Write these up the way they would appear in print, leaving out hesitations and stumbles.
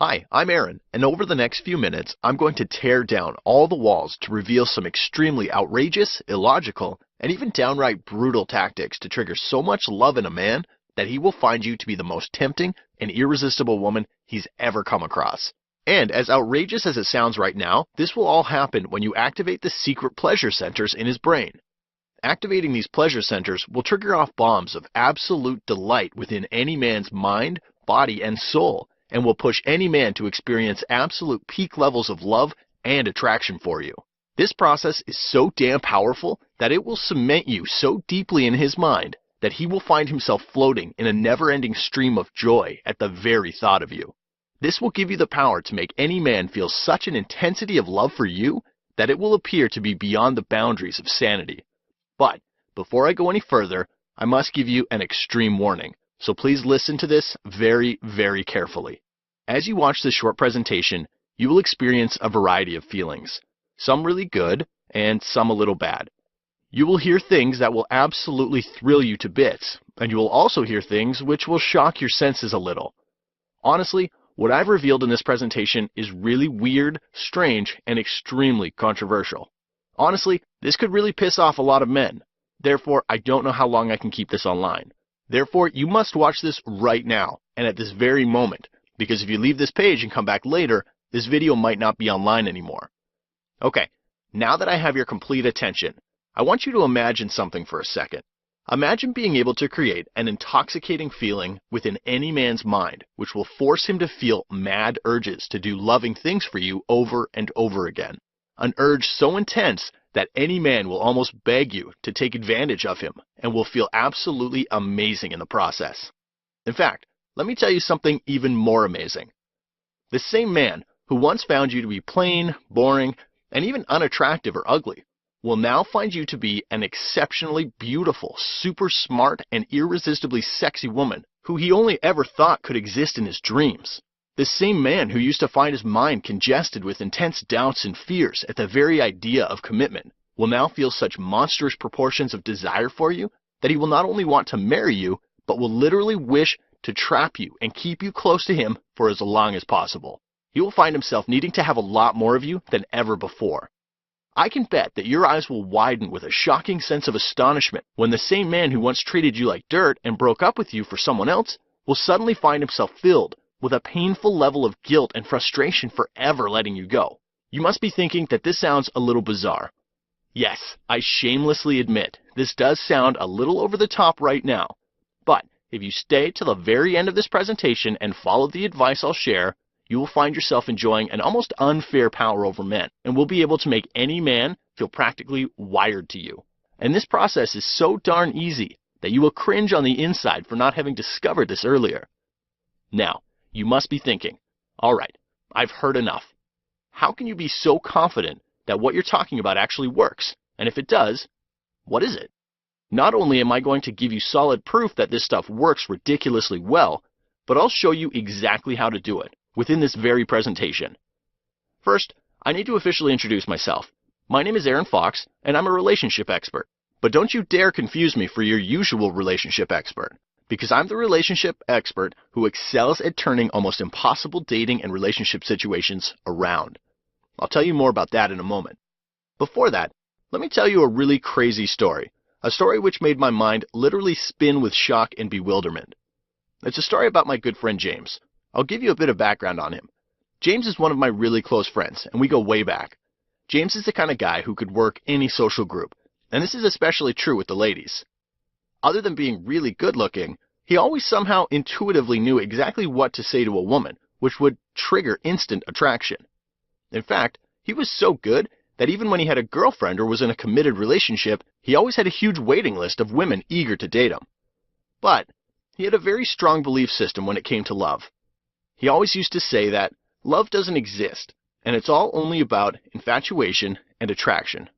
Hi, I'm Aaron, and over the next few minutes, I'm going to tear down all the walls to reveal some extremely outrageous, illogical, and even downright brutal tactics to trigger so much love in a man that he will find you to be the most tempting and irresistible woman he's ever come across. And as outrageous as it sounds right now, this will all happen when you activate the secret pleasure centers in his brain. Activating these pleasure centers will trigger off bombs of absolute delight within any man's mind, body, and soul, and will push any man to experience absolute peak levels of love and attraction for you. This process is so damn powerful that it will cement you so deeply in his mind that he will find himself floating in a never-ending stream of joy at the very thought of you. This will give you the power to make any man feel such an intensity of love for you that it will appear to be beyond the boundaries of sanity. But before I go any further, I must give you an extreme warning, so please listen to this very, very carefully. As you watch this short presentation, you will experience a variety of feelings, some really good and some a little bad. You will hear things that will absolutely thrill you to bits, and you will also hear things which will shock your senses a little. Honestly, what I've revealed in this presentation is really weird, strange, and extremely controversial. Honestly, this could really piss off a lot of men. Therefore, I don't know how long I can keep this online. Therefore, you must watch this right now, and at this very moment, because if you leave this page and come back later, this video might not be online anymore. Okay, now that I have your complete attention, I want you to imagine something for a second. Imagine being able to create an intoxicating feeling within any man's mind, which will force him to feel mad urges to do loving things for you over and over again. An urge so intense that any man will almost beg you to take advantage of him and will feel absolutely amazing in the process. In fact, let me tell you something even more amazing. The same man who once found you to be plain, boring, and even unattractive or ugly will now find you to be an exceptionally beautiful, super smart, and irresistibly sexy woman who he only ever thought could exist in his dreams. The same man who used to find his mind congested with intense doubts and fears at the very idea of commitment will now feel such monstrous proportions of desire for you that he will not only want to marry you, but will literally wish to trap you and keep you close to him for as long as possible. He will find himself needing to have a lot more of you than ever before. I can bet that your eyes will widen with a shocking sense of astonishment when the same man who once treated you like dirt and broke up with you for someone else will suddenly find himself filled with a painful level of guilt and frustration for ever letting you go. You must be thinking that this sounds a little bizarre. Yes, I shamelessly admit this does sound a little over the top right now. But if you stay till the very end of this presentation and follow the advice I'll share, you will find yourself enjoying an almost unfair power over men and will be able to make any man feel practically wired to you. And this process is so darn easy that you will cringe on the inside for not having discovered this earlier. Now, you must be thinking, all right, I've heard enough. How can you be so confident that what you're talking about actually works? And if it does, what is it? Not only am I going to give you solid proof that this stuff works ridiculously well, but I'll show you exactly how to do it within this very presentation. First, I need to officially introduce myself. My name is Aaron Fox, and I'm a relationship expert. But don't you dare confuse me for your usual relationship expert, because I'm the relationship expert who excels at turning almost impossible dating and relationship situations around. I'll tell you more about that in a moment. Before that, let me tell you a really crazy story, a story which made my mind literally spin with shock and bewilderment. It's a story about my good friend James. I'll give you a bit of background on him. James is one of my really close friends, and we go way back. James is the kind of guy who could work any social group, and this is especially true with the ladies. Other than being really good looking, he always somehow intuitively knew exactly what to say to a woman, which would trigger instant attraction. In fact, he was so good that even when he had a girlfriend or was in a committed relationship, he always had a huge waiting list of women eager to date him. But he had a very strong belief system when it came to love. He always used to say that love doesn't exist, and it's all only about infatuation and attraction.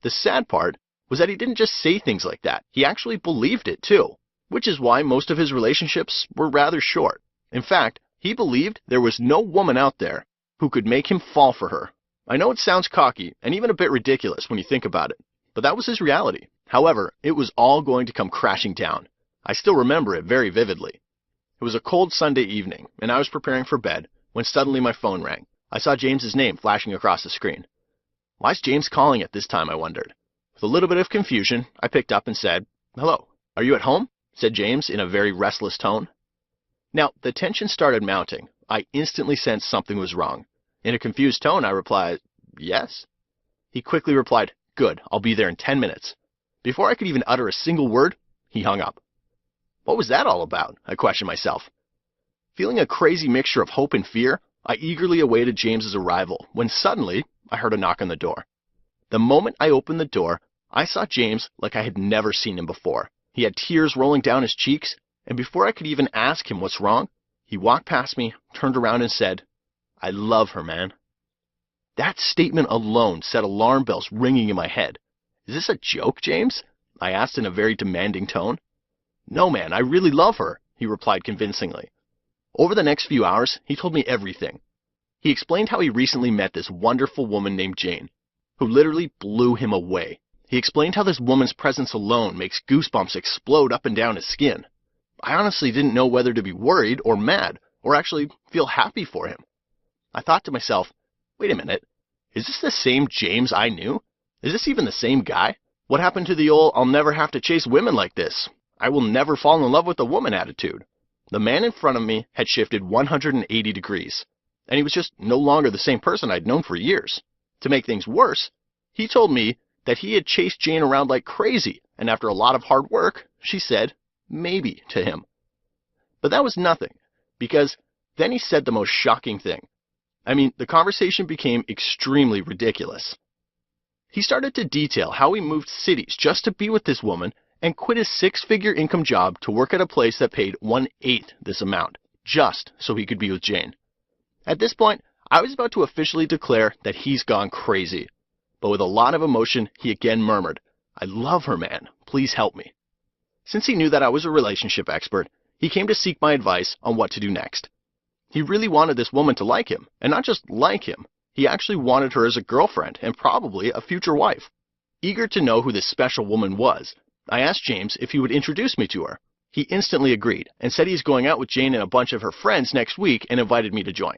The sad part was that he didn't just say things like that, he actually believed it too, which is why most of his relationships were rather short. In fact, he believed there was no woman out there who could make him fall for her. I know it sounds cocky and even a bit ridiculous when you think about it, but that was his reality. However, it was all going to come crashing down. I still remember it very vividly. It was a cold Sunday evening, and I was preparing for bed, when suddenly my phone rang. I saw James's name flashing across the screen. Why's James calling at this time, I wondered. With a little bit of confusion, I picked up and said, "Hello, are you at home?" said James in a very restless tone. Now, the tension started mounting. I instantly sensed something was wrong. In a confused tone, I replied, "Yes." He quickly replied, "Good, I'll be there in 10 minutes. Before I could even utter a single word, he hung up. What was that all about? I questioned myself. Feeling a crazy mixture of hope and fear, I eagerly awaited James's arrival when suddenly I heard a knock on the door. The moment I opened the door, I saw James like I had never seen him before. He had tears rolling down his cheeks, and before I could even ask him what's wrong, he walked past me, turned around and said, "I love her, man." That statement alone set alarm bells ringing in my head. "Is this a joke, James?" I asked in a very demanding tone. "No, man, I really love her," he replied convincingly. Over the next few hours, he told me everything. He explained how he recently met this wonderful woman named Jane, who literally blew him away. He explained how this woman's presence alone makes goosebumps explode up and down his skin. I honestly didn't know whether to be worried or mad, or actually feel happy for him. I thought to myself, wait a minute, is this the same James I knew? Is this even the same guy? What happened to the old, "I'll never have to chase women like this, I will never fall in love with a woman" attitude? The man in front of me had shifted 180 degrees, and he was just no longer the same person I'd known for years. To make things worse, he told me that he had chased Jane around like crazy, and after a lot of hard work, she said maybe to him. But that was nothing, because then he said the most shocking thing. I mean, the conversation became extremely ridiculous. He started to detail how he moved cities just to be with this woman and quit his 6-figure income job to work at a place that paid 1/8 this amount, just so he could be with Jane. At this point, I was about to officially declare that he's gone crazy. But with a lot of emotion, he again murmured, "I love her, man. Please help me." Since he knew that I was a relationship expert, he came to seek my advice on what to do next. He really wanted this woman to like him, and not just like him. He actually wanted her as a girlfriend and probably a future wife. Eager to know who this special woman was, I asked James if he would introduce me to her. He instantly agreed and said he's going out with Jane and a bunch of her friends next week and invited me to join.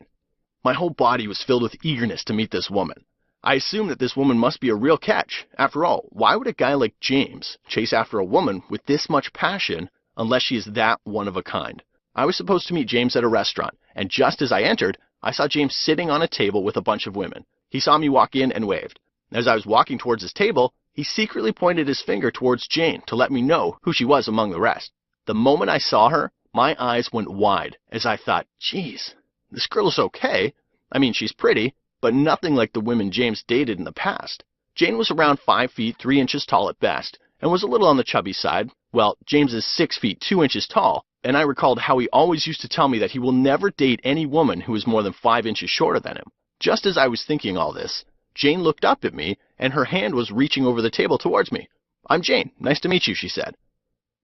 My whole body was filled with eagerness to meet this woman. I assumed that this woman must be a real catch. After all, why would a guy like James chase after a woman with this much passion unless she is that one of a kind? I was supposed to meet James at a restaurant, and just as I entered, I saw James sitting on a table with a bunch of women. He saw me walk in and waved. As I was walking towards his table, he secretly pointed his finger towards Jane to let me know who she was among the rest. The moment I saw her, my eyes went wide as I thought, geez, this girl is okay. I mean, she's pretty, but nothing like the women James dated in the past. Jane was around 5 feet 3 inches tall at best, and was a little on the chubby side. Well, James is 6 feet 2 inches tall, and I recalled how he always used to tell me that he will never date any woman who is more than 5 inches shorter than him. Just as I was thinking all this, Jane looked up at me, and her hand was reaching over the table towards me. "I'm Jane. Nice to meet you," she said.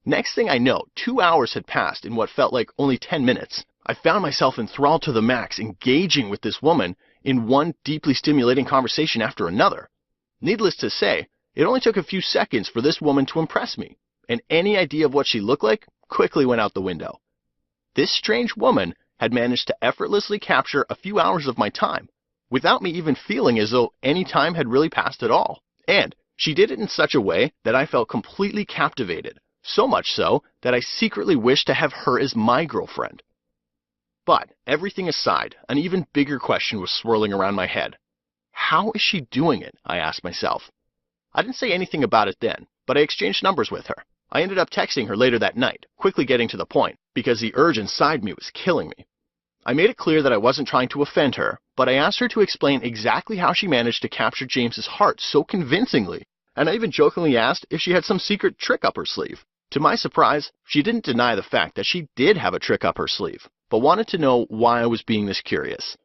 Next thing I know, 2 hours had passed in what felt like only 10 minutes. I found myself enthralled to the max, engaging with this woman in one deeply stimulating conversation after another. Needless to say, it only took a few seconds for this woman to impress me, and any idea of what she looked like quickly went out the window. This strange woman had managed to effortlessly capture a few hours of my time, without me even feeling as though any time had really passed at all. And she did it in such a way that I felt completely captivated, so much so that I secretly wished to have her as my girlfriend. But everything aside, an even bigger question was swirling around my head. How is she doing it? I asked myself. I didn't say anything about it then, but I exchanged numbers with her. I ended up texting her later that night, quickly getting to the point, because the urge inside me was killing me. I made it clear that I wasn't trying to offend her, but I asked her to explain exactly how she managed to capture James's heart so convincingly, and I even jokingly asked if she had some secret trick up her sleeve. To my surprise, she didn't deny the fact that she did have a trick up her sleeve, but wanted to know why I was being this curious.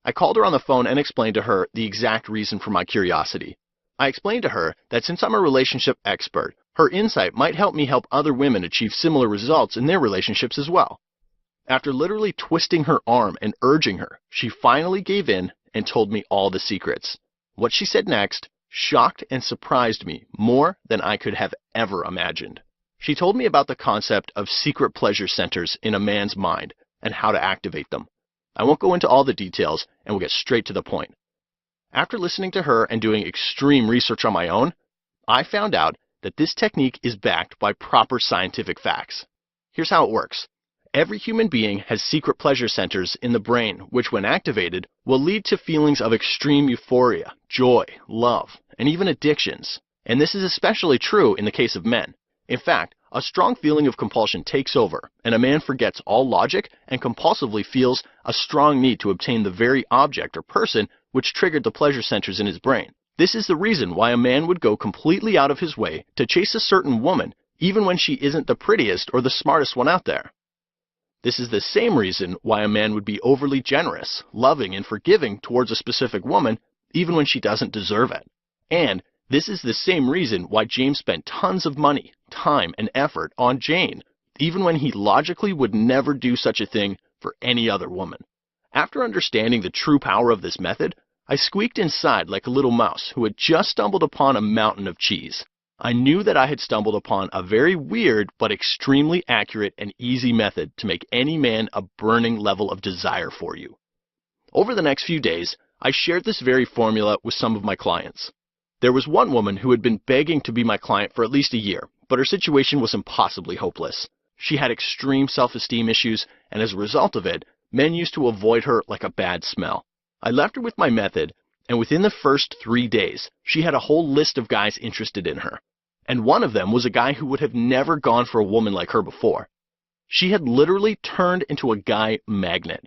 I called her on the phone and explained to her the exact reason for my curiosity. I explained to her that since I'm a relationship expert, her insight might help me help other women achieve similar results in their relationships as well. After literally twisting her arm and urging her, she finally gave in and told me all the secrets. What she said next shocked and surprised me more than I could have ever imagined. She told me about the concept of secret pleasure centers in a man's mind and how to activate them. I won't go into all the details and we'll get straight to the point. After listening to her and doing extreme research on my own, I found out that this technique is backed by proper scientific facts. Here's how it works. Every human being has secret pleasure centers in the brain, which when activated will lead to feelings of extreme euphoria, joy, love, and even addictions. And this is especially true in the case of men. In fact, a strong feeling of compulsion takes over, and a man forgets all logic and compulsively feels a strong need to obtain the very object or person which triggered the pleasure centers in his brain. This is the reason why a man would go completely out of his way to chase a certain woman, even when she isn't the prettiest or the smartest one out there. This is the same reason why a man would be overly generous, loving, and forgiving towards a specific woman, even when she doesn't deserve it. And this is the same reason why James spent tons of money, time, and effort on Jane, even when he logically would never do such a thing for any other woman. After understanding the true power of this method, I squeaked inside like a little mouse who had just stumbled upon a mountain of cheese. I knew that I had stumbled upon a very weird but extremely accurate and easy method to make any man a burning level of desire for you. Over the next few days, I shared this very formula with some of my clients. There was one woman who had been begging to be my client for at least a year, but her situation was impossibly hopeless. She had extreme self-esteem issues, and as a result of it, men used to avoid her like a bad smell. I left her with my method, and within the first 3 days, she had a whole list of guys interested in her. And one of them was a guy who would have never gone for a woman like her before. She had literally turned into a guy magnet.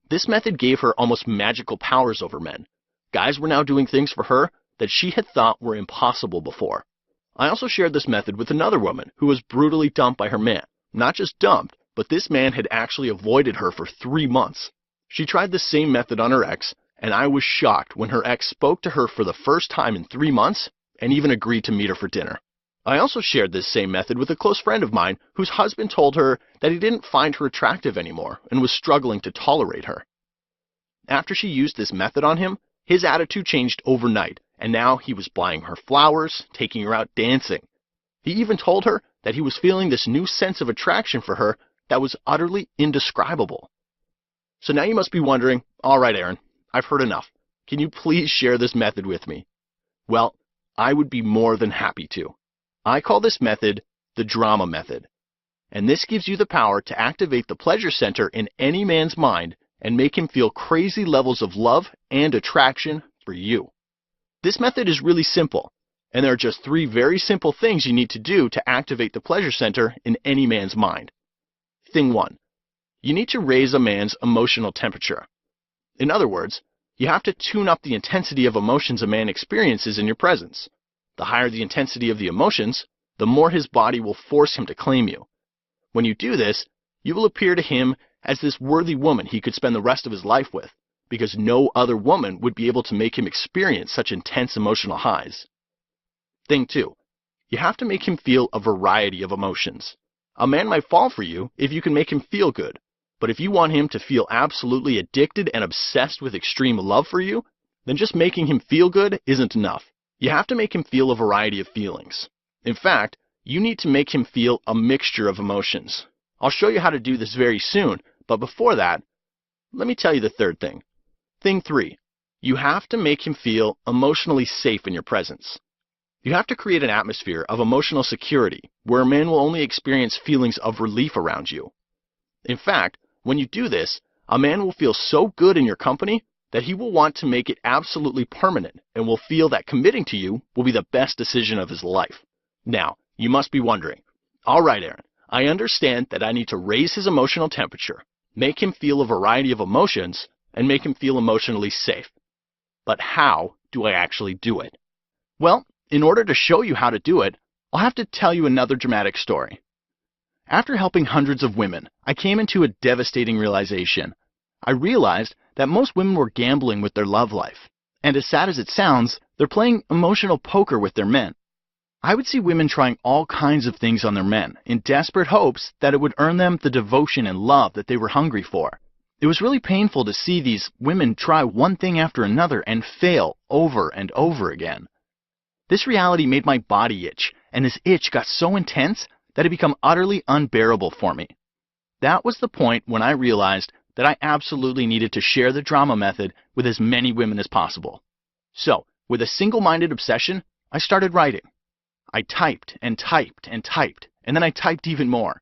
This method gave her almost magical powers over men. Guys were now doing things for her that she had thought were impossible before. I also shared this method with another woman who was brutally dumped by her man. Not just dumped, but this man had actually avoided her for 3 months. She tried the same method on her ex, and I was shocked when her ex spoke to her for the first time in 3 months and even agreed to meet her for dinner. I also shared this same method with a close friend of mine whose husband told her that he didn't find her attractive anymore and was struggling to tolerate her. After she used this method on him, his attitude changed overnight, and now he was buying her flowers, taking her out dancing. He even told her that he was feeling this new sense of attraction for her that was utterly indescribable. So now you must be wondering, all right, Aaron, I've heard enough. Can you please share this method with me? Well, I would be more than happy to. I call this method the drama method. And this gives you the power to activate the pleasure center in any man's mind and make him feel crazy levels of love and attraction for you. This method is really simple, and there are just 3 very simple things you need to do to activate the pleasure center in any man's mind. Thing 1. You need to raise a man's emotional temperature. In other words, you have to tune up the intensity of emotions a man experiences in your presence. The higher the intensity of the emotions, the more his body will force him to claim you. When you do this, you will appear to him as this worthy woman he could spend the rest of his life with, because no other woman would be able to make him experience such intense emotional highs. Thing 2. You have to make him feel a variety of emotions. A man might fall for you if you can make him feel good, but if you want him to feel absolutely addicted and obsessed with extreme love for you, then just making him feel good isn't enough. You have to make him feel a variety of feelings. In fact, you need to make him feel a mixture of emotions. I'll show you how to do this very soon, but before that, let me tell you the third thing. Thing 3. You have to make him feel emotionally safe in your presence. You have to create an atmosphere of emotional security where a man will only experience feelings of relief around you. In fact, when you do this, a man will feel so good in your company that he will want to make it absolutely permanent and will feel that committing to you will be the best decision of his life. Now, you must be wondering, all right, Aaron, I understand that I need to raise his emotional temperature, make him feel a variety of emotions, and make him feel emotionally safe. But how do I actually do it? Well, in order to show you how to do it, I'll have to tell you another dramatic story. After helping hundreds of women, I came into a devastating realization. I realized that most women were gambling with their love life. And as sad as it sounds, they're playing emotional poker with their men. I would see women trying all kinds of things on their men in desperate hopes that it would earn them the devotion and love that they were hungry for. It was really painful to see these women try one thing after another and fail over and over again. This reality made my body itch, and this itch got so intense that it became utterly unbearable for me. That was the point when I realized that I absolutely needed to share the drama method with as many women as possible. So, with a single-minded obsession, I started writing. I typed and typed and typed, and then I typed even more.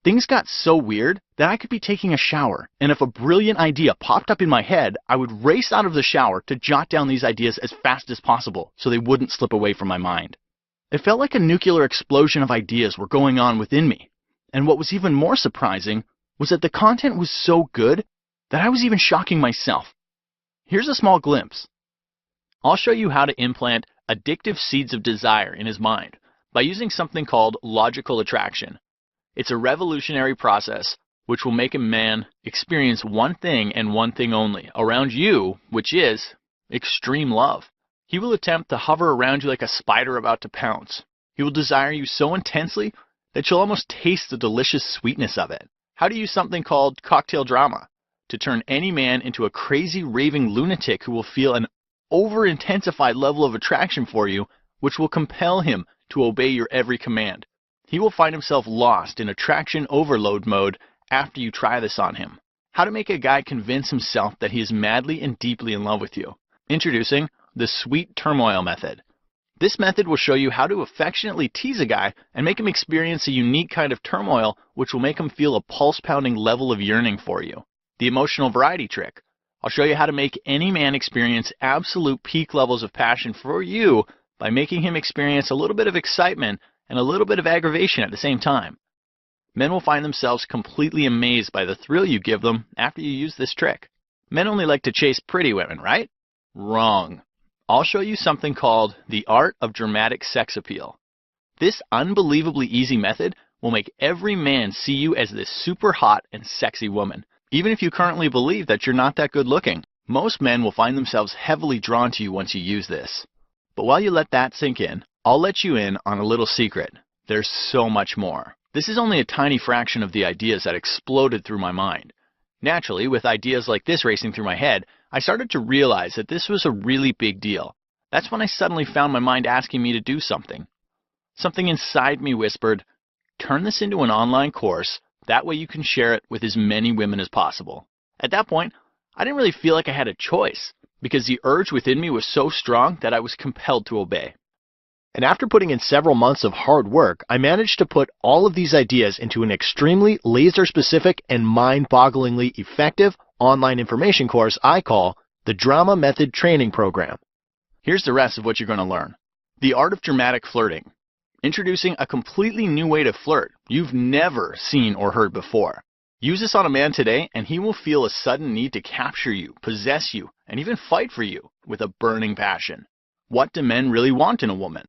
Things got so weird that I could be taking a shower, and if a brilliant idea popped up in my head, I would race out of the shower to jot down these ideas as fast as possible so they wouldn't slip away from my mind. It felt like a nuclear explosion of ideas were going on within me, and what was even more surprising was that the content was so good that I was even shocking myself. Here's a small glimpse. I'll show you how to implant addictive seeds of desire in his mind by using something called logical attraction. It's a revolutionary process which will make a man experience one thing and one thing only around you, which is extreme love. He will attempt to hover around you like a spider about to pounce. He will desire you so intensely that you'll almost taste the delicious sweetness of it. How to use something called cocktail drama to turn any man into a crazy raving lunatic who will feel an over-intensified level of attraction for you, which will compel him to obey your every command. He will find himself lost in attraction overload mode after you try this on him. How to make a guy convince himself that he is madly and deeply in love with you. Introducing the Sweet Turmoil Method. This method will show you how to affectionately tease a guy and make him experience a unique kind of turmoil which will make him feel a pulse-pounding level of yearning for you. The Emotional Variety Trick. I'll show you how to make any man experience absolute peak levels of passion for you by making him experience a little bit of excitement and a little bit of aggravation at the same time. Men will find themselves completely amazed by the thrill you give them after you use this trick. Men only like to chase pretty women, right? Wrong. I'll show you something called the art of dramatic sex appeal. This unbelievably easy method will make every man see you as this super hot and sexy woman, even if you currently believe that you're not that good looking. Most men will find themselves heavily drawn to you once you use this. But while you let that sink in, I'll let you in on a little secret. There's so much more. This is only a tiny fraction of the ideas that exploded through my mind. Naturally, with ideas like this racing through my head, I started to realize that this was a really big deal. That's when I suddenly found my mind asking me to do something. Something inside me whispered, turn this into an online course, that way you can share it with as many women as possible. At that point, I didn't really feel like I had a choice, because the urge within me was so strong that I was compelled to obey. And after putting in several months of hard work, I managed to put all of these ideas into an extremely laser-specific and mind-bogglingly effective online information course I call the Drama Method Training Program. Here's the rest of what you're going to learn. The art of dramatic flirting. Introducing a completely new way to flirt you've never seen or heard before. Use this on a man today and he will feel a sudden need to capture you, possess you, and even fight for you with a burning passion. What do men really want in a woman?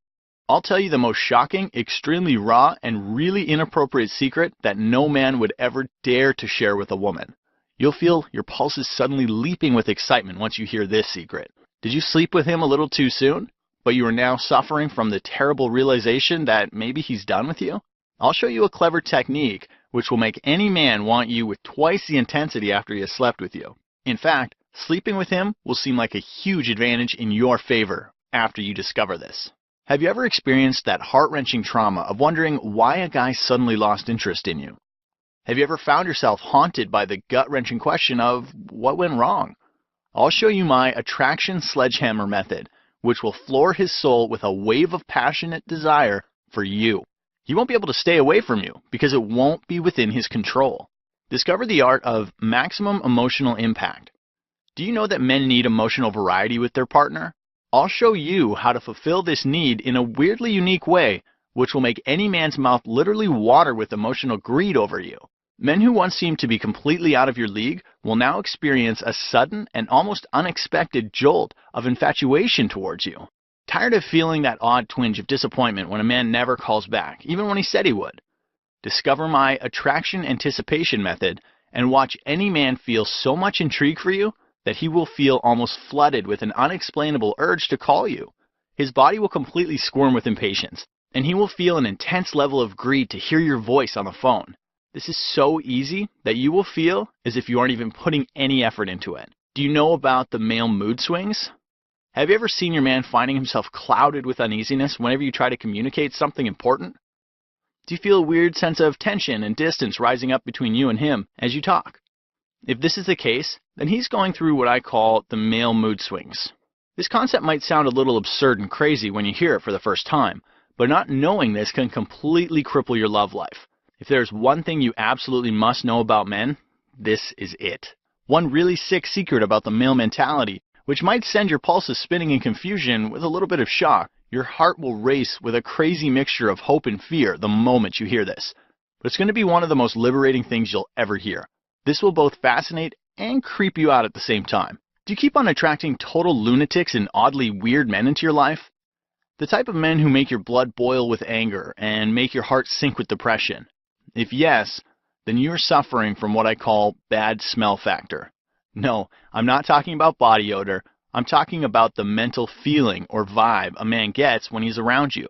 I'll tell you the most shocking, extremely raw, and really inappropriate secret that no man would ever dare to share with a woman. You'll feel your pulses suddenly leaping with excitement once you hear this secret. Did you sleep with him a little too soon? But you are now suffering from the terrible realization that maybe he's done with you? I'll show you a clever technique which will make any man want you with twice the intensity after he has slept with you. In fact, sleeping with him will seem like a huge advantage in your favor after you discover this. Have you ever experienced that heart-wrenching trauma of wondering why a guy suddenly lost interest in you? Have you ever found yourself haunted by the gut-wrenching question of what went wrong? I'll show you my attraction sledgehammer method, which will floor his soul with a wave of passionate desire for you. He won't be able to stay away from you because it won't be within his control. Discover the art of maximum emotional impact. Do you know that men need emotional variety with their partner? I'll show you how to fulfill this need in a weirdly unique way, which will make any man's mouth literally water with emotional greed over you. Men who once seemed to be completely out of your league will now experience a sudden and almost unexpected jolt of infatuation towards you. Tired of feeling that odd twinge of disappointment when a man never calls back, even when he said he would? Discover my attraction anticipation method and watch any man feel so much intrigue for you that he will feel almost flooded with an unexplainable urge to call you. His body will completely squirm with impatience, and he will feel an intense level of greed to hear your voice on the phone. This is so easy that you will feel as if you aren't even putting any effort into it. Do you know about the male mood swings? Have you ever seen your man finding himself clouded with uneasiness whenever you try to communicate something important? Do you feel a weird sense of tension and distance rising up between you and him as you talk? If this is the case, then he's going through what I call the male mood swings. This concept might sound a little absurd and crazy when you hear it for the first time, but not knowing this can completely cripple your love life. If there's one thing you absolutely must know about men, this is it. One really sick secret about the male mentality, which might send your pulses spinning in confusion with a little bit of shock. Your heart will race with a crazy mixture of hope and fear the moment you hear this. But it's going to be one of the most liberating things you'll ever hear. This will both fascinate and creep you out at the same time. Do you keep on attracting total lunatics and oddly weird men into your life? The type of men who make your blood boil with anger and make your heart sink with depression? If yes, then you're suffering from what I call bad smell factor. No, I'm not talking about body odor. I'm talking about the mental feeling or vibe a man gets when he's around you.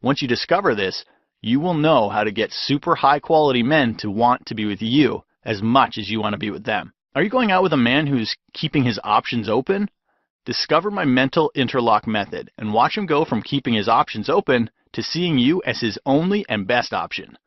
Once you discover this, you will know how to get super high quality men to want to be with you as much as you want to be with them. Are you going out with a man who's keeping his options open? Discover my mental interlock method and watch him go from keeping his options open to seeing you as his only and best option.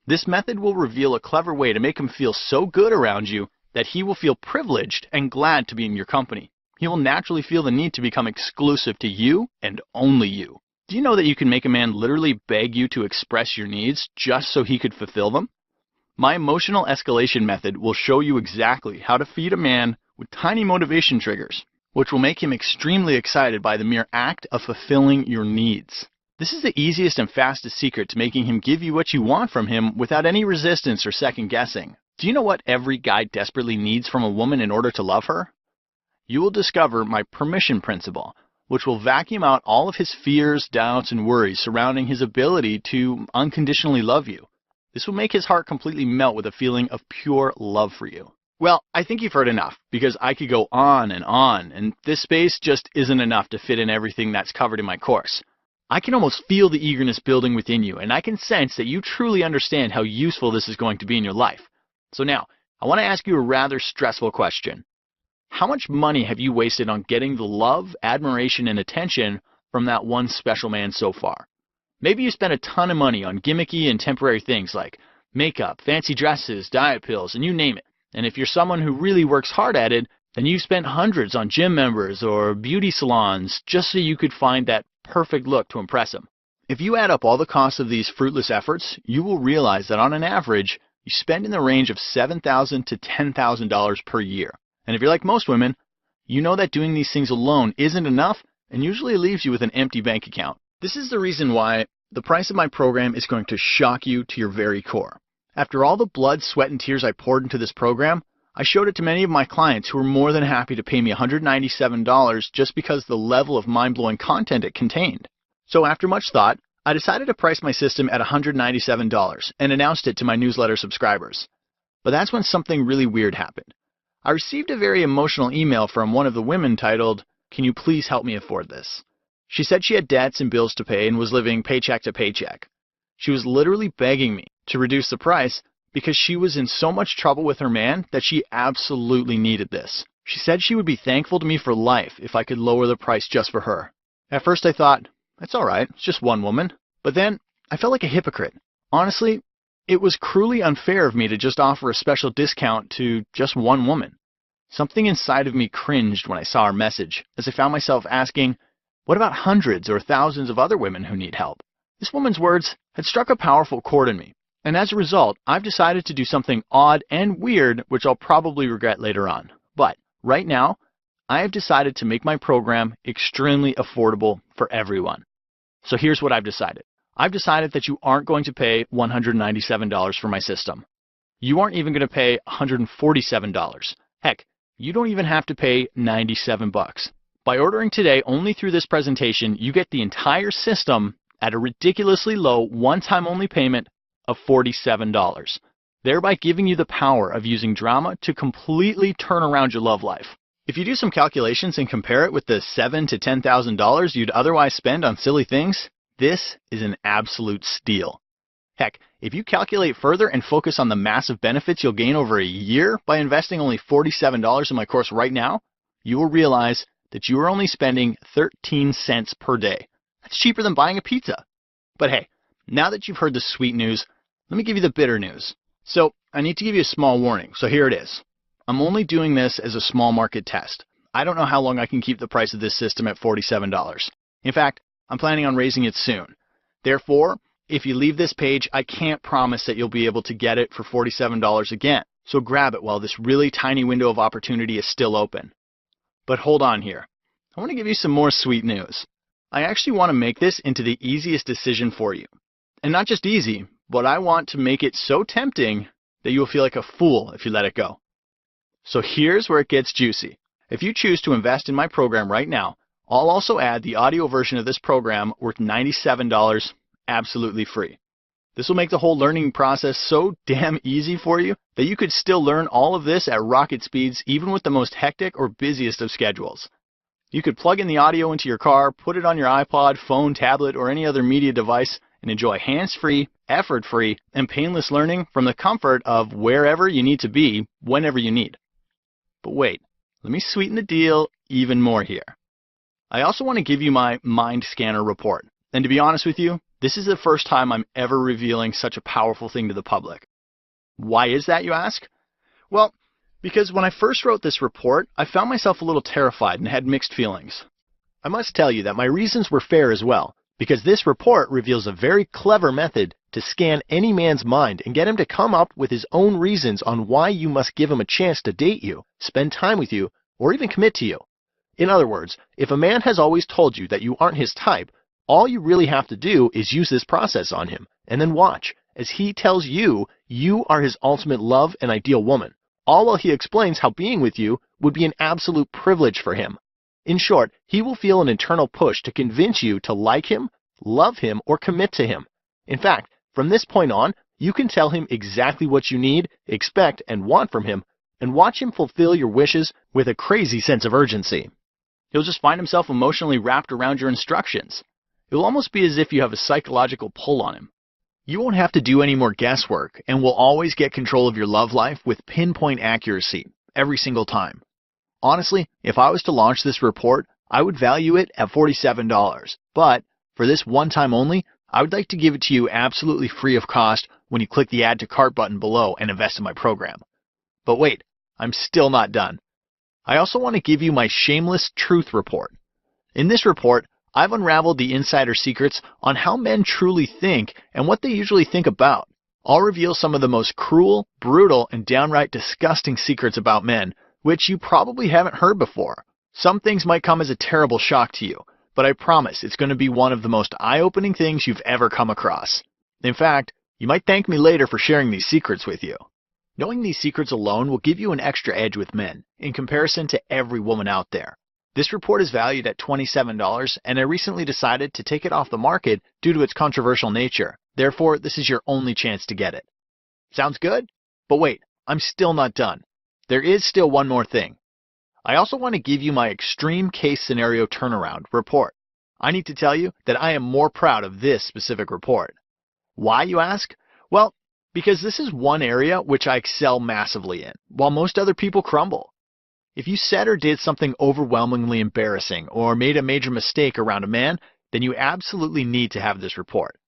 This method will reveal a clever way to make him feel so good around you that he will feel privileged and glad to be in your company. He will naturally feel the need to become exclusive to you and only you. Do you know that you can make a man literally beg you to express your needs just so he could fulfill them? My emotional escalation method will show you exactly how to feed a man with tiny motivation triggers, which will make him extremely excited by the mere act of fulfilling your needs. This is the easiest and fastest secret to making him give you what you want from him without any resistance or second guessing. Do you know what every guy desperately needs from a woman in order to love her? You will discover my permission principle, which will vacuum out all of his fears, doubts, and worries surrounding his ability to unconditionally love you. This will make his heart completely melt with a feeling of pure love for you. Well, I think you've heard enough, because I could go on, and this space just isn't enough to fit in everything that's covered in my course. I can almost feel the eagerness building within you, and I can sense that you truly understand how useful this is going to be in your life. So now, I want to ask you a rather stressful question. How much money have you wasted on getting the love, admiration, and attention from that one special man so far? Maybe you spent a ton of money on gimmicky and temporary things like makeup, fancy dresses, diet pills, and you name it. And if you're someone who really works hard at it, then you spent hundreds on gym members or beauty salons just so you could find that perfect look to impress him. If you add up all the costs of these fruitless efforts, you will realize that on an average, you spend in the range of $7,000 to $10,000 per year. And if you're like most women, you know that doing these things alone isn't enough and usually leaves you with an empty bank account. This is the reason why the price of my program is going to shock you to your very core. After all the blood, sweat, and tears I poured into this program, I showed it to many of my clients who were more than happy to pay me $197 just because the level of mind-blowing content it contained. So after much thought, I decided to price my system at $197 and announced it to my newsletter subscribers. But that's when something really weird happened. I received a very emotional email from one of the women titled, "Can you please help me afford this?" She said she had debts and bills to pay and was living paycheck to paycheck. She was literally begging me to reduce the price because she was in so much trouble with her man that she absolutely needed this. She said she would be thankful to me for life if I could lower the price just for her. At first I thought, that's all right, it's just one woman. But then I felt like a hypocrite. Honestly, it was cruelly unfair of me to just offer a special discount to just one woman. Something inside of me cringed when I saw her message, as I found myself asking, what about hundreds or thousands of other women who need help? This woman's words had struck a powerful chord in me, and as a result, I've decided to do something odd and weird, which I'll probably regret later on. But right now, I have decided to make my program extremely affordable for everyone. So here's what I've decided. I've decided that you aren't going to pay $197 for my system. You aren't even going to pay $147. Heck, you don't even have to pay $97. By ordering today only through this presentation, you get the entire system at a ridiculously low one-time only payment of $47, thereby giving you the power of using drama to completely turn around your love life. If you do some calculations and compare it with the $7,000 to $10,000 you'd otherwise spend on silly things, this is an absolute steal. Heck, if you calculate further and focus on the massive benefits you'll gain over a year by investing only $47 in my course right now, you will realize that you are only spending 13 cents per day. That's cheaper than buying a pizza. But hey, now that you've heard the sweet news, let me give you the bitter news. So I need to give you a small warning, so here it is. I'm only doing this as a small market test. I don't know how long I can keep the price of this system at $47. In fact, I'm planning on raising it soon. Therefore, if you leave this page, I can't promise that you'll be able to get it for $47 again. So grab it while this really tiny window of opportunity is still open. But hold on here. I want to give you some more sweet news. I actually want to make this into the easiest decision for you. And not just easy, but I want to make it so tempting that you will feel like a fool if you let it go. So here's where it gets juicy. If you choose to invest in my program right now, I'll also add the audio version of this program worth $97 absolutely free. This will make the whole learning process so damn easy for you that you could still learn all of this at rocket speeds even with the most hectic or busiest of schedules. You could plug in the audio into your car, put it on your iPod, phone, tablet, or any other media device and enjoy hands-free, effort-free, and painless learning from the comfort of wherever you need to be, whenever you need. But wait, let me sweeten the deal even more here. I also want to give you my Mind Scanner report. And to be honest with you, this is the first time I'm ever revealing such a powerful thing to the public. Why is that, you ask? Well, because when I first wrote this report, I found myself a little terrified and had mixed feelings. I must tell you that my reasons were fair as well, because this report reveals a very clever method to scan any man's mind and get him to come up with his own reasons on why you must give him a chance to date you, spend time with you, or even commit to you. In other words, if a man has always told you that you aren't his type, all you really have to do is use this process on him, and then watch as he tells you you are his ultimate love and ideal woman, all while he explains how being with you would be an absolute privilege for him. In short, he will feel an internal push to convince you to like him, love him, or commit to him. In fact, from this point on, you can tell him exactly what you need, expect, and want from him, and watch him fulfill your wishes with a crazy sense of urgency. He'll just find himself emotionally wrapped around your instructions. It will almost be as if you have a psychological pull on him. You won't have to do any more guesswork and will always get control of your love life with pinpoint accuracy every single time. Honestly, if I was to launch this report, I would value it at $47. But for this one time only, I would like to give it to you absolutely free of cost when you click the Add to Cart button below and invest in my program. But wait, I'm still not done. I also want to give you my shameless truth report. In this report, I've unraveled the insider secrets on how men truly think and what they usually think about. I'll reveal some of the most cruel, brutal, and downright disgusting secrets about men, which you probably haven't heard before. Some things might come as a terrible shock to you, but I promise it's going to be one of the most eye-opening things you've ever come across. In fact, you might thank me later for sharing these secrets with you. Knowing these secrets alone will give you an extra edge with men, in comparison to every woman out there. This report is valued at $27, and I recently decided to take it off the market due to its controversial nature. Therefore, this is your only chance to get it. Sounds good? But wait, I'm still not done. There is still one more thing. I also want to give you my extreme case scenario turnaround report. I need to tell you that I am more proud of this specific report. Why, you ask? Well, because this is one area which I excel massively in, while most other people crumble. If you said or did something overwhelmingly embarrassing or made a major mistake around a man, then you absolutely need to have this report.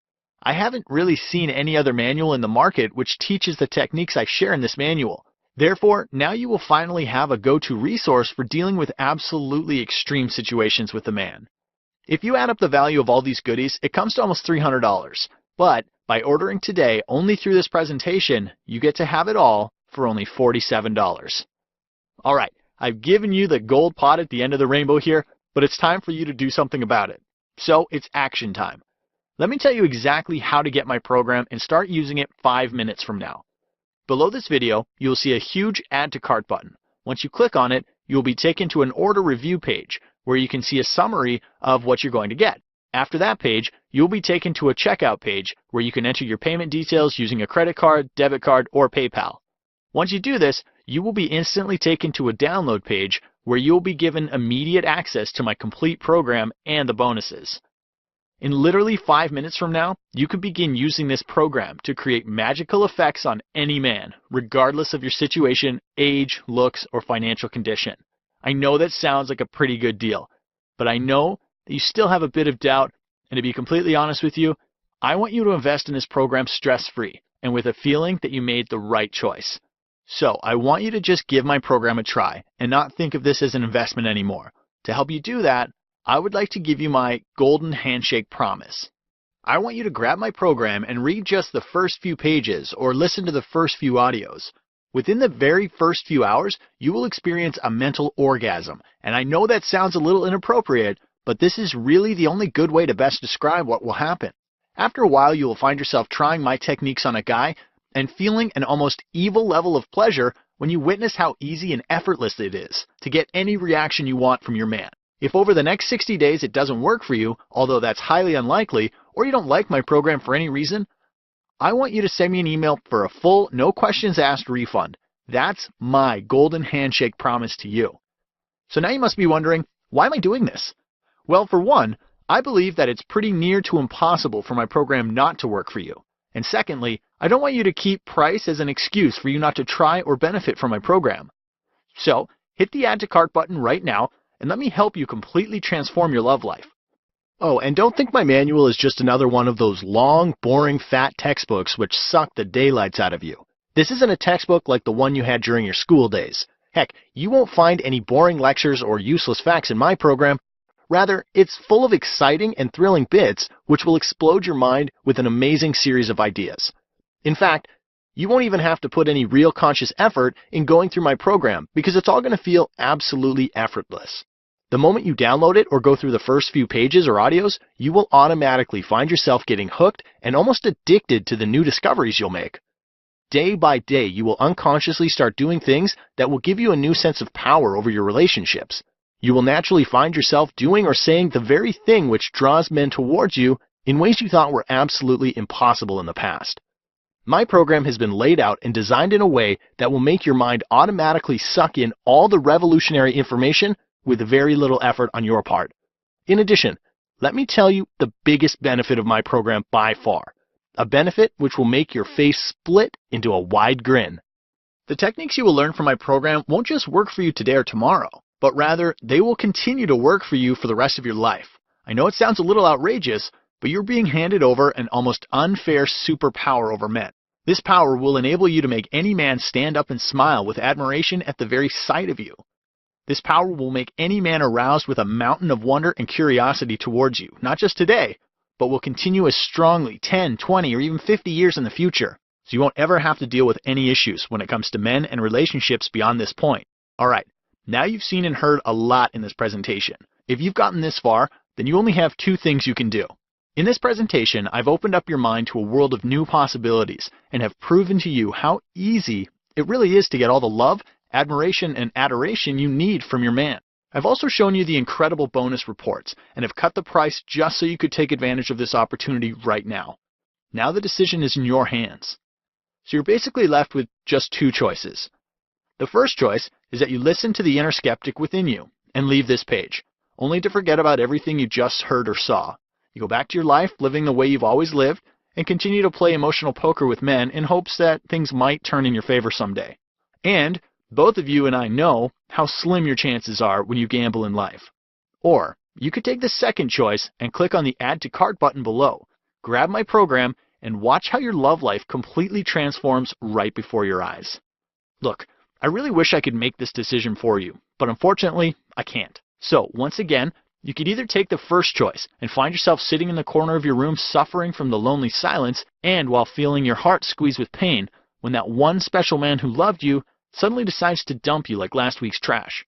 I haven't really seen any other manual in the market which teaches the techniques I share in this manual. Therefore, now you will finally have a go-to resource for dealing with absolutely extreme situations with a man. If you add up the value of all these goodies, it comes to almost $300. But by ordering today only through this presentation, you get to have it all for only $47. All right. I've given you the gold pot at the end of the rainbow here, but it's time for you to do something about it. So it's action time. Let me tell you exactly how to get my program and start using it 5 minutes from now. Below this video, you'll see a huge Add to Cart button. Once you click on it, you'll be taken to an order review page where you can see a summary of what you're going to get. After that page, you'll be taken to a checkout page where you can enter your payment details using a credit card, debit card, or PayPal. Once you do this, you will be instantly taken to a download page where you'll be given immediate access to my complete program and the bonuses. In literally 5 minutes from now, you can begin using this program to create magical effects on any man, regardless of your situation, age, looks, or financial condition. I know that sounds like a pretty good deal, but I know that you still have a bit of doubt, and to be completely honest with you, I want you to invest in this program stress-free and with a feeling that you made the right choice. So I want you to just give my program a try and not think of this as an investment anymore. To help you do that, I would like to give you my golden handshake promise. I want you to grab my program and read just the first few pages or listen to the first few audios. Within the very first few hours, you will experience a mental orgasm. And I know that sounds a little inappropriate, but this is really the only good way to best describe what will happen. After a while, you will find yourself trying my techniques on a guy and feeling an almost evil level of pleasure when you witness how easy and effortless it is to get any reaction you want from your man. If over the next 60 days it doesn't work for you, although that's highly unlikely, or you don't like my program for any reason, I want you to send me an email for a full, no questions asked refund. That's my golden handshake promise to you. So now you must be wondering, why am I doing this? Well, for one, I believe that it's pretty near to impossible for my program not to work for you. And secondly, I don't want you to keep price as an excuse for you not to try or benefit from my program. So hit the Add to Cart button right now and let me help you completely transform your love life. Oh, and don't think my manual is just another one of those long, boring, fat textbooks which suck the daylights out of you. This isn't a textbook like the one you had during your school days. Heck, you won't find any boring lectures or useless facts in my program. Rather, it's full of exciting and thrilling bits which will explode your mind with an amazing series of ideas. In fact, you won't even have to put any real conscious effort in going through my program because it's all going to feel absolutely effortless. The moment you download it or go through the first few pages or audios, you will automatically find yourself getting hooked and almost addicted to the new discoveries you'll make. Day by day, you will unconsciously start doing things that will give you a new sense of power over your relationships. You will naturally find yourself doing or saying the very thing which draws men towards you in ways you thought were absolutely impossible in the past. My program has been laid out and designed in a way that will make your mind automatically suck in all the revolutionary information with very little effort on your part. In addition, let me tell you the biggest benefit of my program by far. A benefit which will make your face split into a wide grin. The techniques you will learn from my program won't just work for you today or tomorrow, but rather they will continue to work for you for the rest of your life. I know it sounds a little outrageous, but you're being handed over an almost unfair superpower over men. This power will enable you to make any man stand up and smile with admiration at the very sight of you. This power will make any man aroused with a mountain of wonder and curiosity towards you, not just today, but will continue as strongly 10, 20, or even 50 years in the future, so you won't ever have to deal with any issues when it comes to men and relationships beyond this point. Alright, now you've seen and heard a lot in this presentation. If you've gotten this far, then you only have two things you can do. In this presentation, I've opened up your mind to a world of new possibilities and have proven to you how easy it really is to get all the love, admiration, and adoration you need from your man. I've also shown you the incredible bonus reports and have cut the price just so you could take advantage of this opportunity right now. Now the decision is in your hands. So you're basically left with just two choices. The first choice is that you listen to the inner skeptic within you and leave this page, only to forget about everything you just heard or saw. You go back to your life living the way you've always lived and continue to play emotional poker with men in hopes that things might turn in your favor someday. And both of you and I know how slim your chances are when you gamble in life. Or you could take the second choice and click on the Add to Cart button below, grab my program, and watch how your love life completely transforms right before your eyes. Look, I really wish I could make this decision for you, but unfortunately, I can't. So once again, you could either take the first choice and find yourself sitting in the corner of your room suffering from the lonely silence and while feeling your heart squeeze with pain when that one special man who loved you suddenly decides to dump you like last week's trash.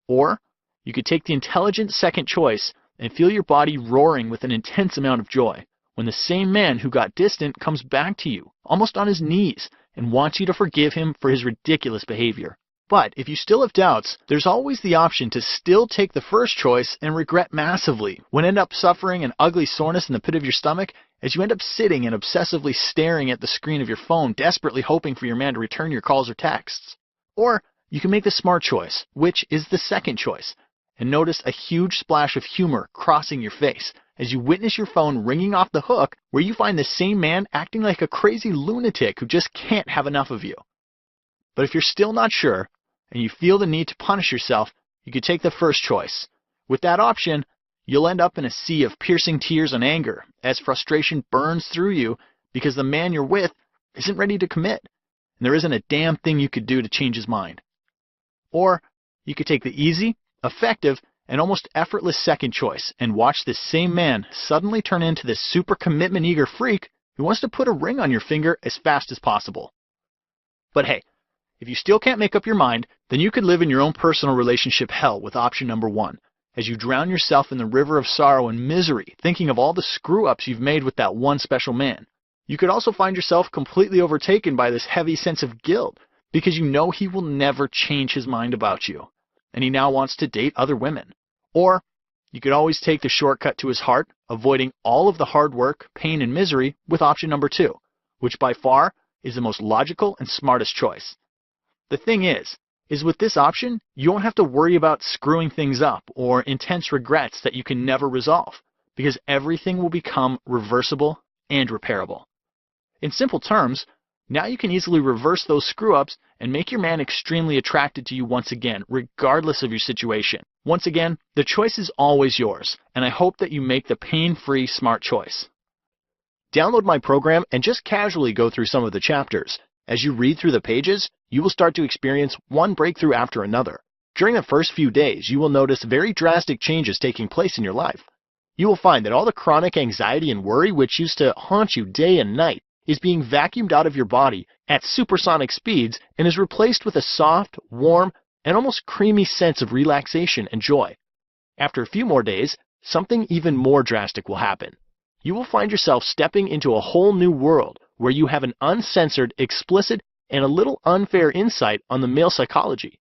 Or you could take the intelligent second choice and feel your body roaring with an intense amount of joy when the same man who got distant comes back to you, almost on his knees, and wants you to forgive him for his ridiculous behavior. But if you still have doubts, there's always the option to still take the first choice and regret massively when end up suffering an ugly soreness in the pit of your stomach as you end up sitting and obsessively staring at the screen of your phone, desperately hoping for your man to return your calls or texts. Or you can make the smart choice, which is the second choice, and notice a huge splash of humor crossing your face as you witness your phone ringing off the hook where you find the same man acting like a crazy lunatic who just can't have enough of you. But if you're still not sure, and you feel the need to punish yourself, you could take the first choice. With that option, you'll end up in a sea of piercing tears and anger as frustration burns through you because the man you're with isn't ready to commit. and there isn't a damn thing you could do to change his mind. Or you could take the easy, effective, and almost effortless second choice and watch this same man suddenly turn into this super commitment-eager freak who wants to put a ring on your finger as fast as possible. But hey, if you still can't make up your mind, then you could live in your own personal relationship hell with option number 1, as you drown yourself in the river of sorrow and misery thinking of all the screw-ups you've made with that one special man. You could also find yourself completely overtaken by this heavy sense of guilt because you know he will never change his mind about you, and he now wants to date other women. Or you could always take the shortcut to his heart, avoiding all of the hard work, pain, and misery with option number 2, which by far is the most logical and smartest choice. The thing is with this option, you won't have to worry about screwing things up or intense regrets that you can never resolve, because everything will become reversible and repairable. In simple terms, now you can easily reverse those screw-ups and make your man extremely attracted to you once again, regardless of your situation. Once again, the choice is always yours, and I hope that you make the pain-free, smart choice. Download my program and just casually go through some of the chapters. As you read through the pages, you will start to experience one breakthrough after another. During the first few days, you will notice very drastic changes taking place in your life. You will find that all the chronic anxiety and worry which used to haunt you day and night is being vacuumed out of your body at supersonic speeds and is replaced with a soft, warm, and almost creamy sense of relaxation and joy. After a few more days, something even more drastic will happen. You will find yourself stepping into a whole new world where you have an uncensored, explicit, and a little unfair insight on the male psychology.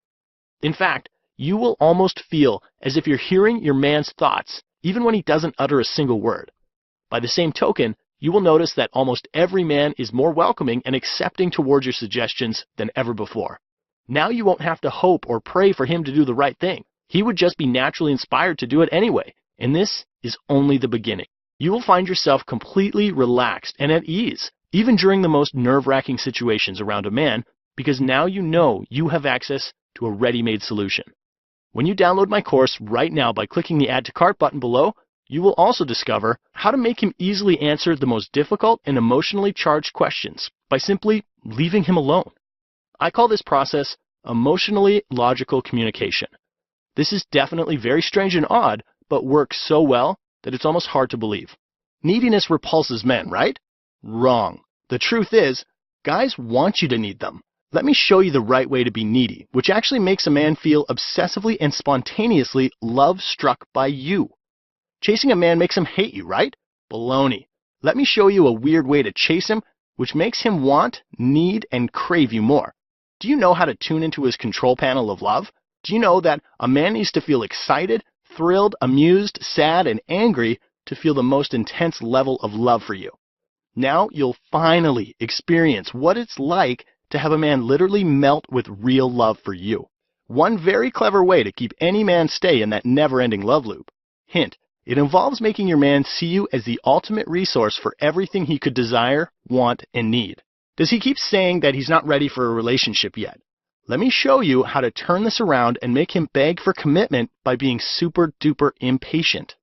In fact, you will almost feel as if you're hearing your man's thoughts, even when he doesn't utter a single word. By the same token, you will notice that almost every man is more welcoming and accepting towards your suggestions than ever before. Now you won't have to hope or pray for him to do the right thing. He would just be naturally inspired to do it anyway, and this is only the beginning. You will find yourself completely relaxed and at ease, even during the most nerve-wracking situations around a man, because now you know you have access to a ready-made solution. When you download my course right now by clicking the Add to Cart button below, you will also discover how to make him easily answer the most difficult and emotionally charged questions by simply leaving him alone. I call this process emotionally logical communication. This is definitely very strange and odd, but works so well that it's almost hard to believe. Neediness repulses men, right? Wrong. The truth is, guys want you to need them. Let me show you the right way to be needy, which actually makes a man feel obsessively and spontaneously love-struck by you. Chasing a man makes him hate you, right? Baloney. Let me show you a weird way to chase him, which makes him want, need, and crave you more. Do you know how to tune into his control panel of love? Do you know that a man needs to feel excited, thrilled, amused, sad, and angry to feel the most intense level of love for you? Now you'll finally experience what it's like to have a man literally melt with real love for you. One very clever way to keep any man stay in that never-ending love loop. Hint, it involves making your man see you as the ultimate resource for everything he could desire, want, and need. Does he keep saying that he's not ready for a relationship yet? Let me show you how to turn this around and make him beg for commitment by being super duper impatient.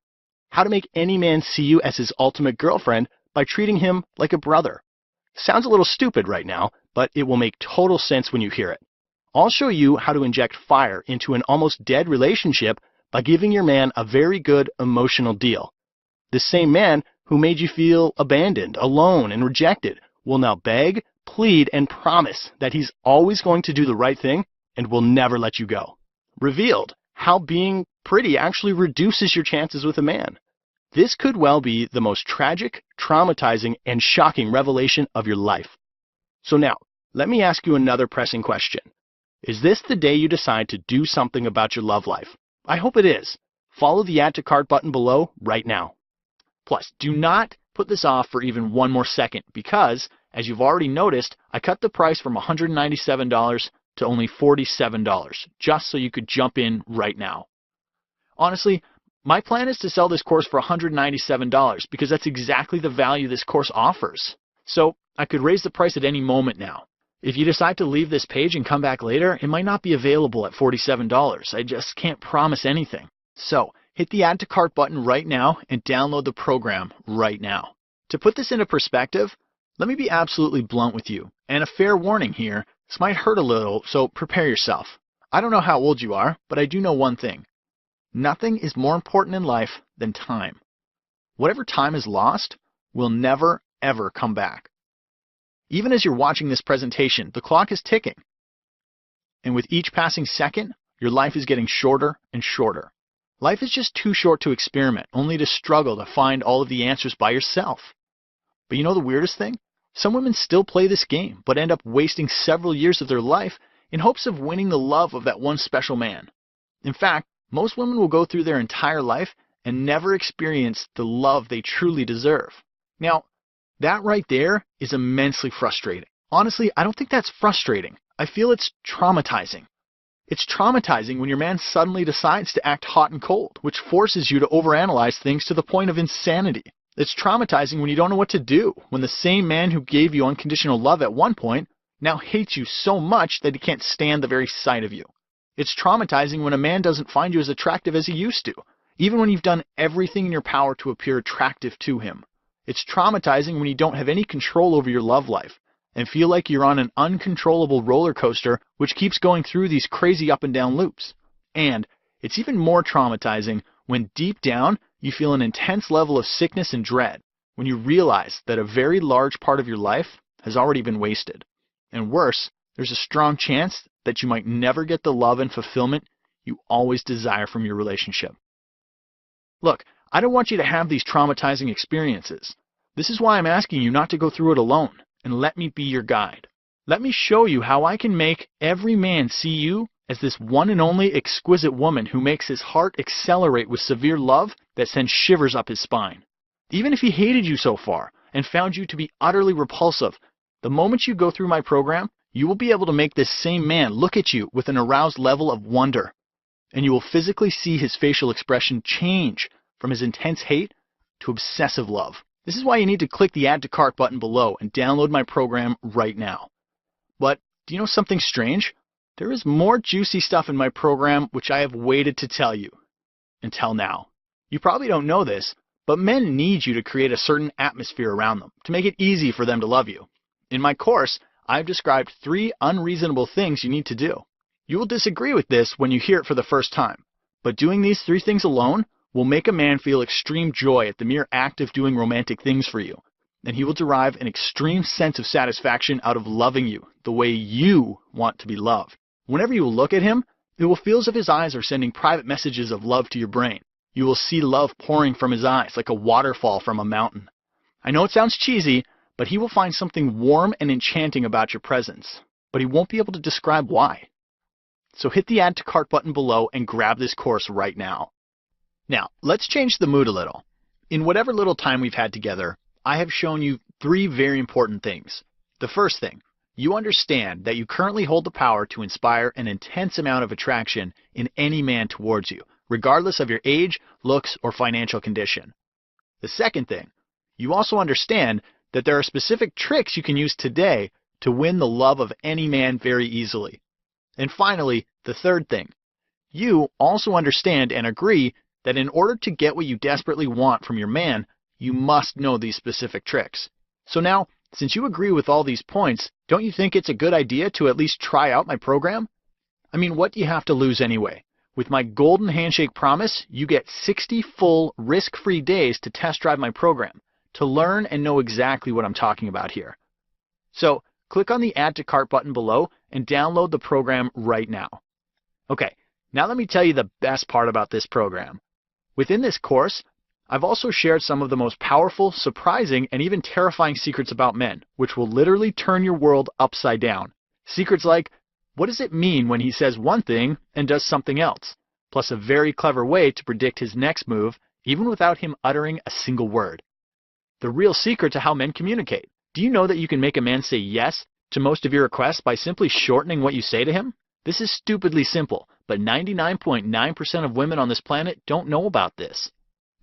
How to make any man see you as his ultimate girlfriend by treating him like a brother. Sounds a little stupid right now, but it will make total sense when you hear it. I'll show you how to inject fire into an almost dead relationship by giving your man a very good emotional deal. The same man who made you feel abandoned, alone, and rejected will now beg, plead, and promise that he's always going to do the right thing and will never let you go. Revealed, how being pretty actually reduces your chances with a man. This could well be the most tragic, traumatizing, and shocking revelation of your life. So now, let me ask you another pressing question. Is this the day you decide to do something about your love life? I hope it is. Follow the Add to Cart button below right now. Plus, do not put this off for even one more second because, as you've already noticed, I cut the price from $197 to only $47, just so you could jump in right now. Honestly, my plan is to sell this course for $197 because that's exactly the value this course offers. So I could raise the price at any moment now. If you decide to leave this page and come back later, it might not be available at $47. I just can't promise anything. So hit the Add to Cart button right now and download the program right now. To put this into perspective, Let me be absolutely blunt with you, and a fair warning here, this might hurt a little, so prepare yourself. I don't know how old you are, but I do know one thing. Nothing is more important in life than time. Whatever time is lost will never, ever come back. Even as you're watching this presentation, the clock is ticking. And with each passing second, your life is getting shorter and shorter. Life is just too short to experiment, only to struggle to find all of the answers by yourself. But you know the weirdest thing? Some women still play this game, but end up wasting several years of their life in hopes of winning the love of that one special man. In fact, most women will go through their entire life and never experience the love they truly deserve. Now, that right there is immensely frustrating. Honestly, I don't think that's frustrating. I feel it's traumatizing. It's traumatizing when your man suddenly decides to act hot and cold, which forces you to overanalyze things to the point of insanity. It's traumatizing when you don't know what to do, when the same man who gave you unconditional love at one point now hates you so much that he can't stand the very sight of you. It's traumatizing when a man doesn't find you as attractive as he used to, even when you've done everything in your power to appear attractive to him. It's traumatizing when you don't have any control over your love life and feel like you're on an uncontrollable roller coaster which keeps going through these crazy up and down loops. And it's even more traumatizing when deep down you feel an intense level of sickness and dread, when you realize that a very large part of your life has already been wasted. And worse, there's a strong chance that you might never get the love and fulfillment you always desire from your relationship. Look, I don't want you to have these traumatizing experiences. This is why I'm asking you not to go through it alone, and let me be your guide. Let me show you how I can make every man see you as this one and only exquisite woman who makes his heart accelerate with severe love that sends shivers up his spine. Even if he hated you so far and found you to be utterly repulsive, the moment you go through my program, you will be able to make this same man look at you with an aroused level of wonder, and you will physically see his facial expression change from his intense hate to obsessive love. This is why you need to click the Add to Cart button below and download my program right now. But do you know something strange? There is more juicy stuff in my program which I have waited to tell you. Until now. You probably don't know this, but men need you to create a certain atmosphere around them to make it easy for them to love you. In my course, I've described 3 unreasonable things you need to do. You will disagree with this when you hear it for the first time, but doing these 3 things alone will make a man feel extreme joy at the mere act of doing romantic things for you, and he will derive an extreme sense of satisfaction out of loving you the way you want to be loved. Whenever you look at him, it will feel as if his eyes are sending private messages of love to your brain. You will see love pouring from his eyes like a waterfall from a mountain. I know it sounds cheesy, but he will find something warm and enchanting about your presence, but he won't be able to describe why. So hit the Add to Cart button below and grab this course right now. Now, let's change the mood a little. In whatever little time we've had together, I have shown you 3 very important things. The first thing, you understand that you currently hold the power to inspire an intense amount of attraction in any man towards you, regardless of your age, looks, or financial condition. The second thing, you also understand that there are specific tricks you can use today to win the love of any man very easily. And finally, the third thing, you also understand and agree that in order to get what you desperately want from your man, you must know these specific tricks. So now, since you agree with all these points, don't you think it's a good idea to at least try out my program? I mean, what do you have to lose anyway? With my Golden Handshake promise, you get 60 full, risk-free days to test drive my program, to learn and know exactly what I'm talking about here. So, click on the Add to Cart button below and download the program right now. Okay, now let me tell you the best part about this program. Within this course, I've also shared some of the most powerful, surprising, and even terrifying secrets about men, which will literally turn your world upside down. Secrets like, what does it mean when he says one thing and does something else? Plus a very clever way to predict his next move, even without him uttering a single word. The real secret to how men communicate. Do you know that you can make a man say yes to most of your requests by simply shortening what you say to him? This is stupidly simple, but 99.9% of women on this planet don't know about this.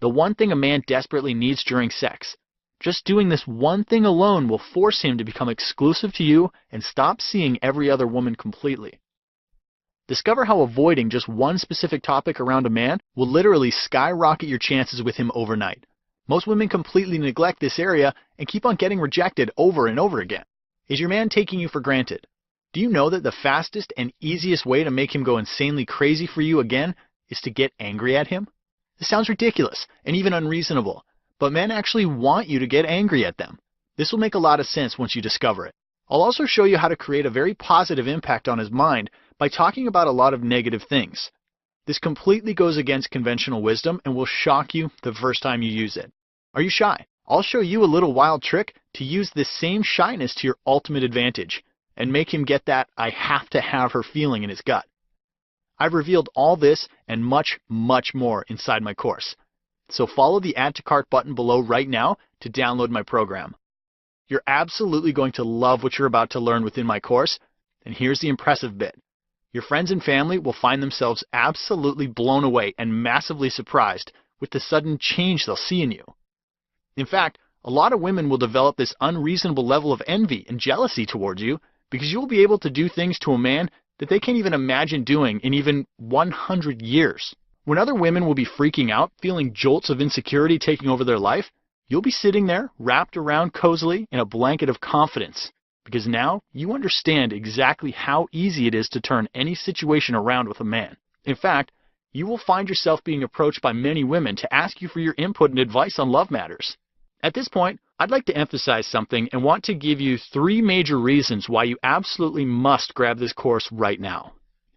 The one thing a man desperately needs during sex. Just doing this one thing alone will force him to become exclusive to you and stop seeing every other woman completely. Discover how avoiding just one specific topic around a man will literally skyrocket your chances with him overnight. Most women completely neglect this area and keep on getting rejected over and over again. Is your man taking you for granted? Do you know that the fastest and easiest way to make him go insanely crazy for you again is to get angry at him? This sounds ridiculous and even unreasonable, but men actually want you to get angry at them. This will make a lot of sense once you discover it. I'll also show you how to create a very positive impact on his mind by talking about a lot of negative things. This completely goes against conventional wisdom and will shock you the first time you use it. Are you shy? I'll show you a little wild trick to use this same shyness to your ultimate advantage and make him get that I have to have her feeling in his gut. I've revealed all this and much, much more inside my course. So follow the Add to Cart button below right now to download my program. You're absolutely going to love what you're about to learn within my course, and here's the impressive bit. Your friends and family will find themselves absolutely blown away and massively surprised with the sudden change they'll see in you. In fact, a lot of women will develop this unreasonable level of envy and jealousy towards you because you will be able to do things to a man that they can't even imagine doing in even 100 years. When other women will be freaking out, feeling jolts of insecurity taking over their life, you'll be sitting there wrapped around cozily in a blanket of confidence because now you understand exactly how easy it is to turn any situation around with a man. In fact, you will find yourself being approached by many women to ask you for your input and advice on love matters. At this point, I'd like to emphasize something and want to give you 3 major reasons why you absolutely must grab this course right now.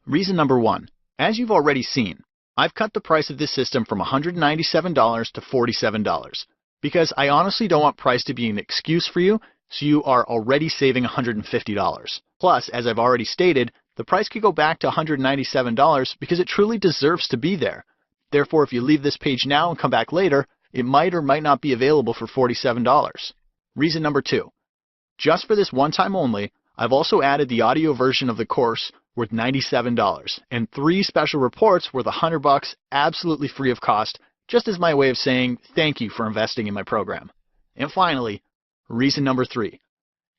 Reason number 1. As you've already seen, I've cut the price of this system from $197 to $47 because I honestly don't want price to be an excuse for you, so you are already saving $150. Plus, as I've already stated, the price could go back to $197 because it truly deserves to be there. Therefore, if you leave this page now and come back later, it might or might not be available for $47. Reason number 2. Just for this one time only, I've also added the audio version of the course worth $97 and 3 special reports worth $100 absolutely free of cost, just as my way of saying thank you for investing in my program. And finally, reason number 3.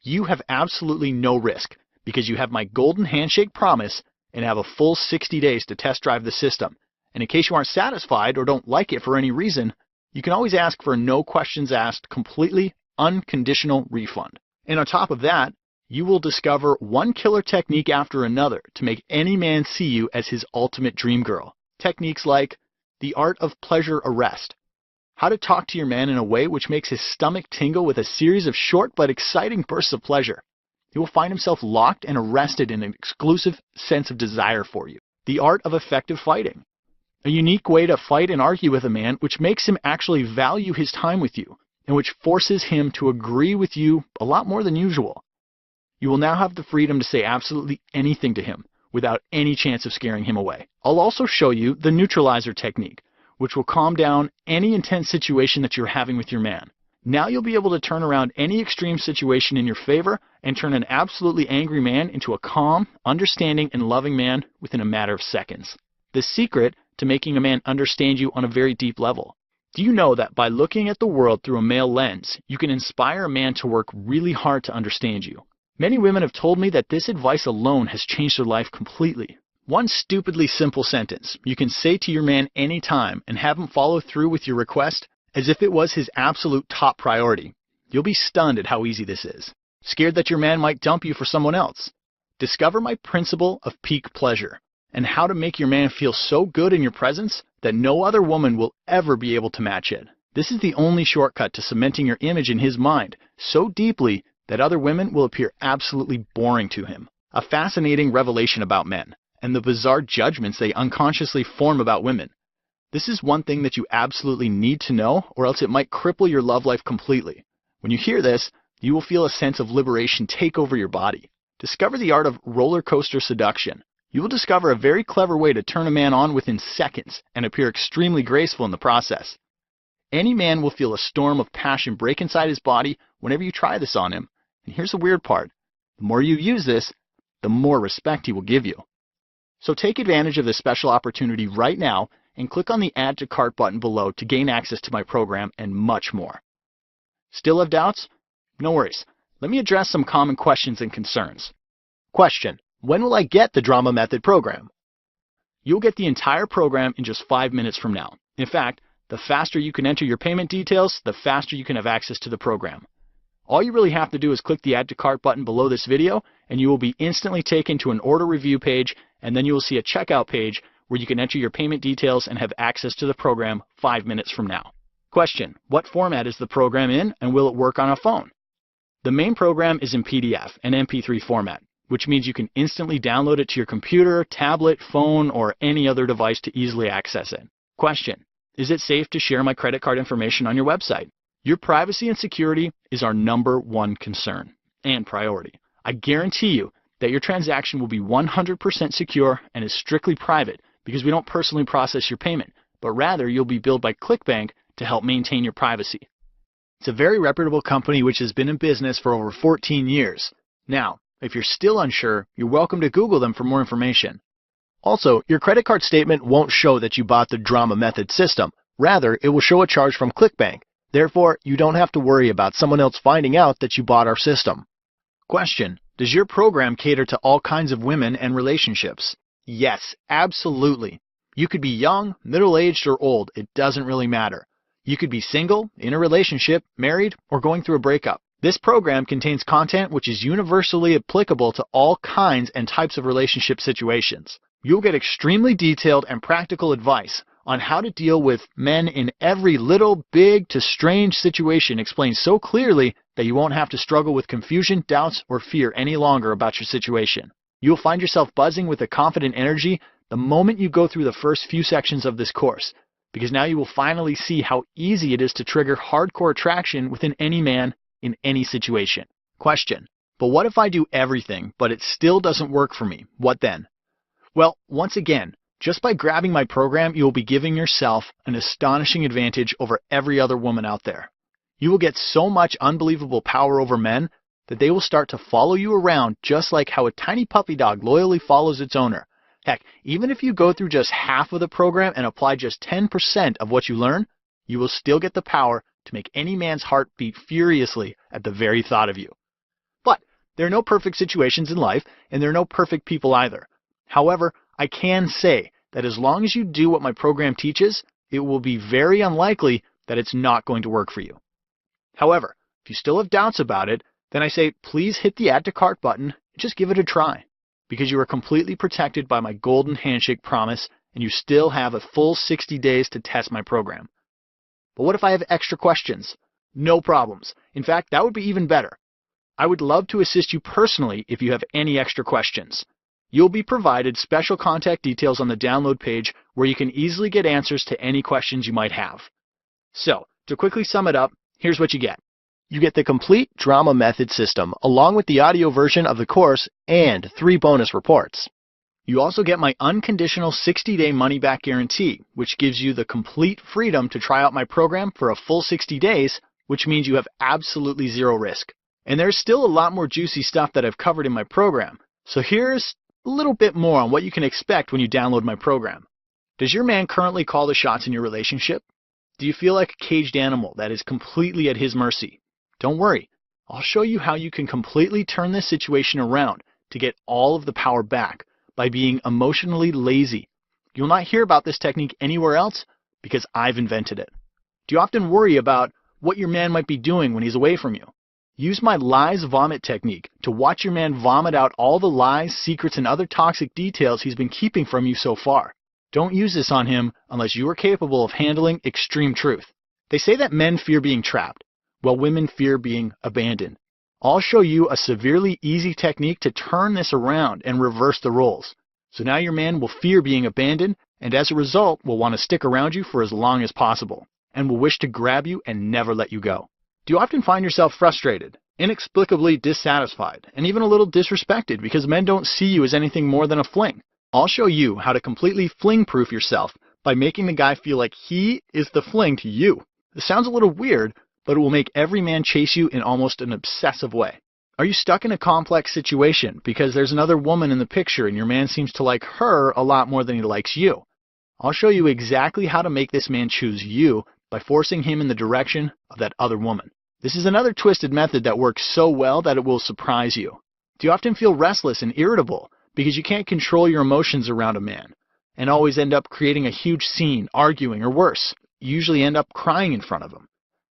You have absolutely no risk because you have my golden handshake promise and have a full 60 days to test drive the system. And in case you aren't satisfied or don't like it for any reason, you can always ask for a no questions asked, completely unconditional refund. And on top of that, you will discover one killer technique after another to make any man see you as his ultimate dream girl. Techniques like the art of pleasure arrest, how to talk to your man in a way which makes his stomach tingle with a series of short but exciting bursts of pleasure. He will find himself locked and arrested in an exclusive sense of desire for you. The art of effective fighting, a unique way to fight and argue with a man which makes him actually value his time with you and which forces him to agree with you a lot more than usual. You will now have the freedom to say absolutely anything to him without any chance of scaring him away. I'll also show you the neutralizer technique, which will calm down any intense situation that you're having with your man. Now you'll be able to turn around any extreme situation in your favor and turn an absolutely angry man into a calm, understanding, and loving man within a matter of seconds. The secret to making a man understand you on a very deep level. Do you know that by looking at the world through a male lens, you can inspire a man to work really hard to understand you? Many women have told me that this advice alone has changed their life completely. One stupidly simple sentence you can say to your man anytime and have him follow through with your request as if it was his absolute top priority. You'll be stunned at how easy this is. Scared that your man might dump you for someone else? Discover my principle of peak pleasure and how to make your man feel so good in your presence that no other woman will ever be able to match it. This is the only shortcut to cementing your image in his mind so deeply that other women will appear absolutely boring to him. A fascinating revelation about men and the bizarre judgments they unconsciously form about women. This is one thing that you absolutely need to know, or else it might cripple your love life completely. When you hear this, you will feel a sense of liberation take over your body. Discover the art of roller coaster seduction. You will discover a very clever way to turn a man on within seconds and appear extremely graceful in the process. Any man will feel a storm of passion break inside his body whenever you try this on him. And here's the weird part. The more you use this, the more respect he will give you. So take advantage of this special opportunity right now and click on the Add to Cart button below to gain access to my program and much more. Still have doubts? No worries. Let me address some common questions and concerns. Question: when will I get the Drama Method program? You'll get the entire program in just 5 minutes from now. In fact, the faster you can enter your payment details, the faster you can have access to the program. All you really have to do is click the Add to Cart button below this video, and you will be instantly taken to an order review page, and then you will see a checkout page where you can enter your payment details and have access to the program 5 minutes from now. Question: what format is the program in, and will it work on a phone? The main program is in PDF and MP3 format, which means you can instantly download it to your computer, tablet, phone, or any other device to easily access it. Question: is it safe to share my credit card information on your website? Your privacy and security is our #1 concern and priority. I guarantee you that your transaction will be 100% secure and is strictly private because we don't personally process your payment, but rather you'll be billed by ClickBank to help maintain your privacy. It's a very reputable company which has been in business for over 14 years. Now, if you're still unsure, you're welcome to Google them for more information. Also, your credit card statement won't show that you bought the Drama Method system. Rather, it will show a charge from ClickBank. Therefore, you don't have to worry about someone else finding out that you bought our system. Question: does your program cater to all kinds of women and relationships? Yes, absolutely. You could be young, middle-aged, or old. It doesn't really matter. You could be single, in a relationship, married, or going through a breakup. This program contains content which is universally applicable to all kinds and types of relationship situations. You'll get extremely detailed and practical advice on how to deal with men in every little, big to strange situation explained so clearly that you won't have to struggle with confusion, doubts, or fear any longer about your situation. You'll find yourself buzzing with a confident energy the moment you go through the first few sections of this course, because now you will finally see how easy it is to trigger hardcore attraction within any man in any situation. Question: but what if I do everything, but it still doesn't work for me? What then? Well, once again, just by grabbing my program, you will be giving yourself an astonishing advantage over every other woman out there. You will get so much unbelievable power over men that they will start to follow you around just like how a tiny puppy dog loyally follows its owner. Heck, even if you go through just half of the program and apply just 10% of what you learn, you will still get the power to make any man's heart beat furiously at the very thought of you. But there are no perfect situations in life, and there are no perfect people either. However, I can say that as long as you do what my program teaches, it will be very unlikely that it's not going to work for you. However, if you still have doubts about it, then I say please hit the Add to Cart button and just give it a try, because you are completely protected by my golden handshake promise, and you still have a full 60 days to test my program. But what if I have extra questions? No problems. In fact, that would be even better. I would love to assist you personally if you have any extra questions. You'll be provided special contact details on the download page where you can easily get answers to any questions you might have. So, to quickly sum it up, here's what you get. You get the complete Drama Method system along with the audio version of the course and 3 bonus reports. You also get my unconditional 60-day money-back guarantee, which gives you the complete freedom to try out my program for a full 60 days, which means you have absolutely zero risk. And there's still a lot more juicy stuff that I've covered in my program. So here's a little bit more on what you can expect when you download my program. Does your man currently call the shots in your relationship? Do you feel like a caged animal that is completely at his mercy? Don't worry. I'll show you how you can completely turn this situation around to get all of the power back by being emotionally lazy. You'll not hear about this technique anywhere else because I've invented it. Do you often worry about what your man might be doing when he's away from you? Use my lies vomit technique to watch your man vomit out all the lies, secrets, and other toxic details he's been keeping from you so far. Don't use this on him unless you are capable of handling extreme truth. They say that men fear being trapped, while women fear being abandoned. I'll show you a severely easy technique to turn this around and reverse the roles. So now your man will fear being abandoned, and as a result will want to stick around you for as long as possible, and will wish to grab you and never let you go. Do you often find yourself frustrated, inexplicably dissatisfied, and even a little disrespected because men don't see you as anything more than a fling? I'll show you how to completely fling-proof yourself by making the guy feel like he is the fling to you. This sounds a little weird, but it will make every man chase you in almost an obsessive way. Are you stuck in a complex situation because there's another woman in the picture and your man seems to like her a lot more than he likes you? I'll show you exactly how to make this man choose you by forcing him in the direction of that other woman. This is another twisted method that works so well that it will surprise you. Do you often feel restless and irritable because you can't control your emotions around a man and always end up creating a huge scene, arguing, or worse? you usually end up crying in front of him.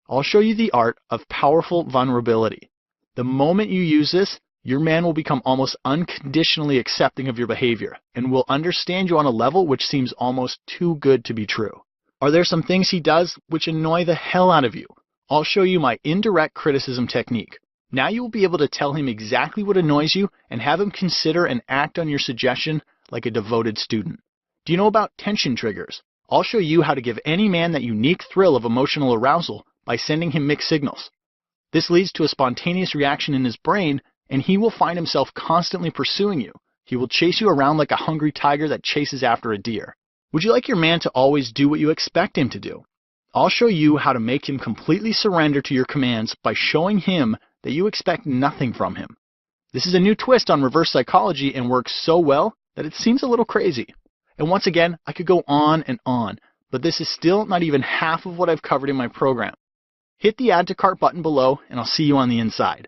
I'll show you the art of powerful vulnerability. The moment you use this, your man will become almost unconditionally accepting of your behavior and will understand you on a level which seems almost too good to be true. Are there some things he does which annoy the hell out of you? I'll show you my indirect criticism technique. Now you will be able to tell him exactly what annoys you and have him consider and act on your suggestion like a devoted student. Do you know about tension triggers? I'll show you how to give any man that unique thrill of emotional arousal by sending him mixed signals. This leads to a spontaneous reaction in his brain, and he will find himself constantly pursuing you. He will chase you around like a hungry tiger that chases after a deer. Would you like your man to always do what you expect him to do? I'll show you how to make him completely surrender to your commands by showing him that you expect nothing from him. This is a new twist on reverse psychology and works so well that it seems a little crazy. And once again, I could go on and on, but this is still not even half of what I've covered in my program. Hit the Add to Cart button below, and I'll see you on the inside.